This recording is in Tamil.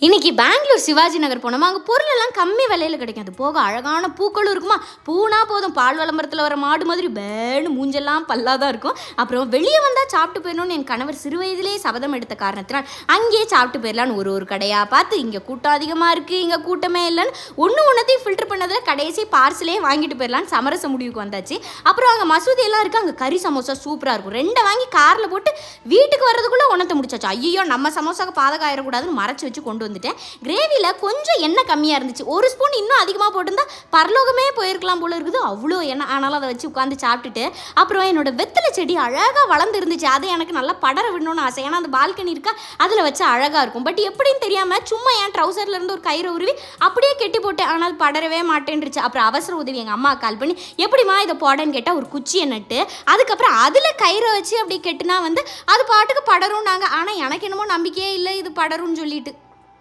இன்னைக்கு பெங்களூர் சிவாஜி நகர் போனோமா, அங்கே பொருளெல்லாம் கம்மி விலையில் கிடைக்கும். அது போக அழகான பூக்களும் இருக்குமா. பூனா போதும், பால் விளம்பரத்தில் வர மாடு மாதிரி பேனு மூஞ்செல்லாம் பல்லாதான் இருக்கும். அப்புறம் வெளியே வந்தால் சாப்பிட்டு போயிடணும்னு என் கணவர் சிறு வயதிலேயே சபதம் எடுத்த காரணத்தினால் அங்கேயே சாப்பிட்டு போயிடலான்னு ஒரு கடையாக பார்த்து, இங்கே கூட்டம் அதிகமாக இருக்குது, இங்கே கூட்டமே இல்லைன்னு ஒன்றையும் ஃபில்டர் பண்ணதில் கடைசி பார்சலே வாங்கிட்டு போயிடலான்னு சமரச முடிவுக்கு வந்தாச்சு. அப்புறம் அங்கே மசூதி எல்லாம் இருக்குது, அங்கே கறி சமோசா சூப்பராக இருக்கும். 2 வாங்கி காரில் போட்டு வீட்டுக்கு வர்றதுக்குள்ளே ஒன்றத்தை முடிச்சாச்சு. ஐயோ, நம்ம சமோசாவுக்கு பாதகாயிடக்கூடாதுன்னு மறைச்சி வச்சு கொண்டு வந்துட்டேன். கிரேவியில் கொஞ்சம் எண்ணெய் கம்மியாக இருந்துச்சு. 1 ஸ்பூன் இன்னும் அதிகமாக போட்டிருந்தா பரலோகமே போயிருக்கலாம் போல இருக்குது, அவ்வளோ எண்ணெய். ஆனாலும் அதை வச்சு உட்காந்து சாப்பிட்டுட்டு அப்புறம் என்னோட வெத்தலை செடி அழகாக வளர்ந்து இருந்துச்சு. அதை எனக்கு நல்லா படர விடணும்னு ஆசை. ஏன்னா அந்த பால்கனி இருக்கா, அதில் வச்சு அழகாக இருக்கும். பட் எப்படின்னு தெரியாமல் சும்மா என் ட்ரௌசரில் இருந்து ஒரு கயிறை உருவி அப்படியே கெட்டி போட்டேன். ஆனால் படரவே மாட்டேன்ருச்சு. அப்புறம் அவசர உதவி எங்கள் அம்மா கால் பண்ணி எப்படிமா இதை போடன்னு கேட்டால் ஒரு குச்சியை நட்டு அதுக்கப்புறம் அதில் கயிறை வச்சு அப்படி கெட்டுனா அது பாட்டுக்கு படரும் நாங்கள். ஆனால் எனக்கு என்னமோ நம்பிக்கையே இல்லை இது படரும்னு சொல்லிட்டு.